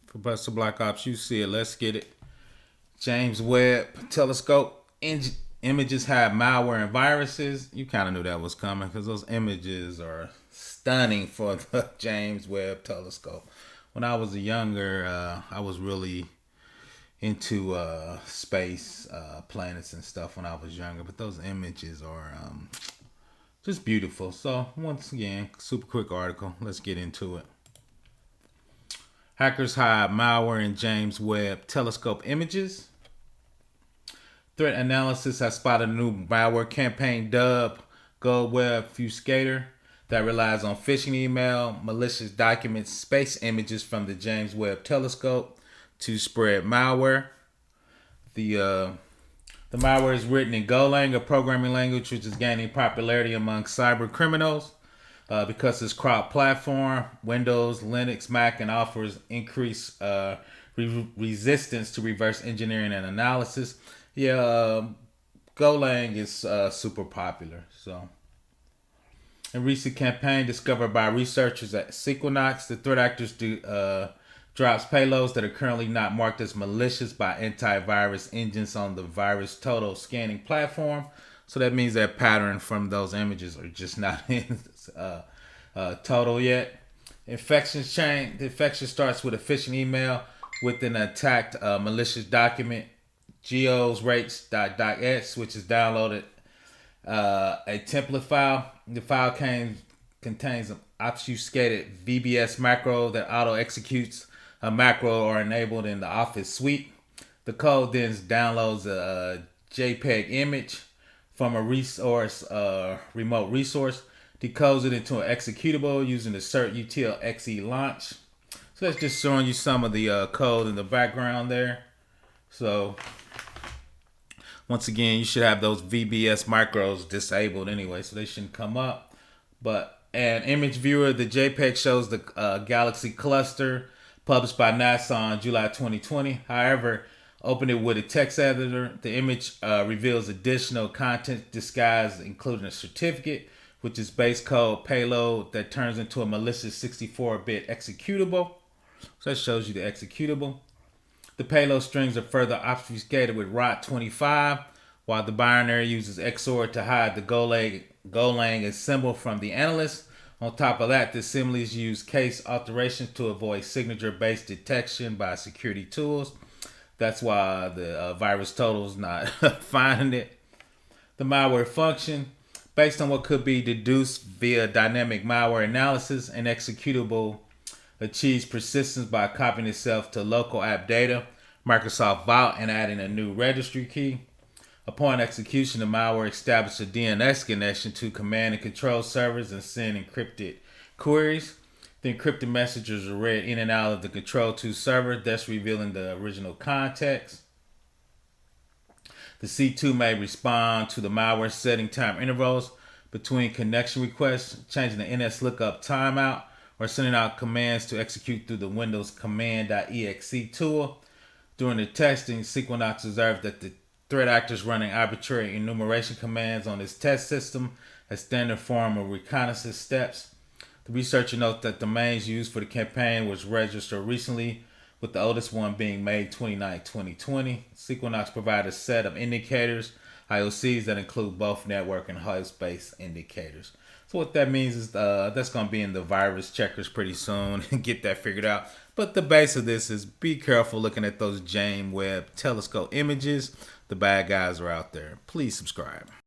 For Buster Black Ops, you see it. Let's get it. James Webb telescope images have malware and viruses. You kind of knew that was coming because those images are stunning for the James Webb telescope. When I was younger, I was really into space, planets and stuff when I was younger. But those images are just beautiful. So once again, super quick article. Let's get into it. Hackers hide malware in James Webb telescope images. Threat analysis has spotted a new malware campaign dubbed WEBBFUSCATOR that relies on phishing email, malicious documents, space images from the James Webb telescope to spread malware. The malware is written in Golang, a programming language which is gaining popularity among cybercriminals. Because it's cross-platform, Windows, Linux, Mac, and offers increased resistance to reverse engineering and analysis. Yeah, Golang is super popular. So, in recent campaign discovered by researchers at Securonix, the threat actors drops payloads that are currently not marked as malicious by antivirus engines on the VirusTotal scanning platform. So that means that pattern from those images are just not in total yet. Infection chain. The infection starts with a phishing email with an attacked malicious document, Geos-Rates.docx, which is downloaded a template file. The file contains an obfuscated VBS macro that auto executes a macro or enabled in the Office suite. The code then downloads a JPEG image from a remote resource, decodes it into an executable using the certutil.exe launch. So that's just showing you some of the code in the background there. So once again, you should have those VBS macros disabled anyway, so they shouldn't come up. But an image viewer, the JPEG shows the galaxy cluster published by NASA on July 2020. However, open it with a text editor. The image reveals additional content disguised, including a certificate, which is base code payload that turns into a malicious 64-bit executable. So that shows you the executable. The payload strings are further obfuscated with ROT25, while the binary uses XOR to hide the Golang symbol from the analyst. On top of that, the assemblies use case alterations to avoid signature-based detection by security tools. That's why the VirusTotal is not finding it. The malware function, based on what could be deduced via dynamic malware analysis, an executable achieves persistence by copying itself to local app data, Microsoft Vault, and adding a new registry key. Upon execution, the malware establishes a DNS connection to command and control servers and send encrypted queries. The encrypted messages are read in and out of the Control2 server, thus revealing the original context. The C2 may respond to the malware setting time intervals between connection requests, changing the NS lookup timeout, or sending out commands to execute through the Windows command.exe tool. During the testing, Securonix observed that the threat actors running arbitrary enumeration commands on its test system as standard form of reconnaissance steps. The researcher notes that domains used for the campaign was registered recently, with the oldest one being May 29, 2020. Securonix provided a set of indicators, IOCs, that include both network and host-based indicators. So what that means is that's going to be in the virus checkers pretty soon and get that figured out. But the base of this is be careful looking at those James Webb telescope images. The bad guys are out there. Please subscribe.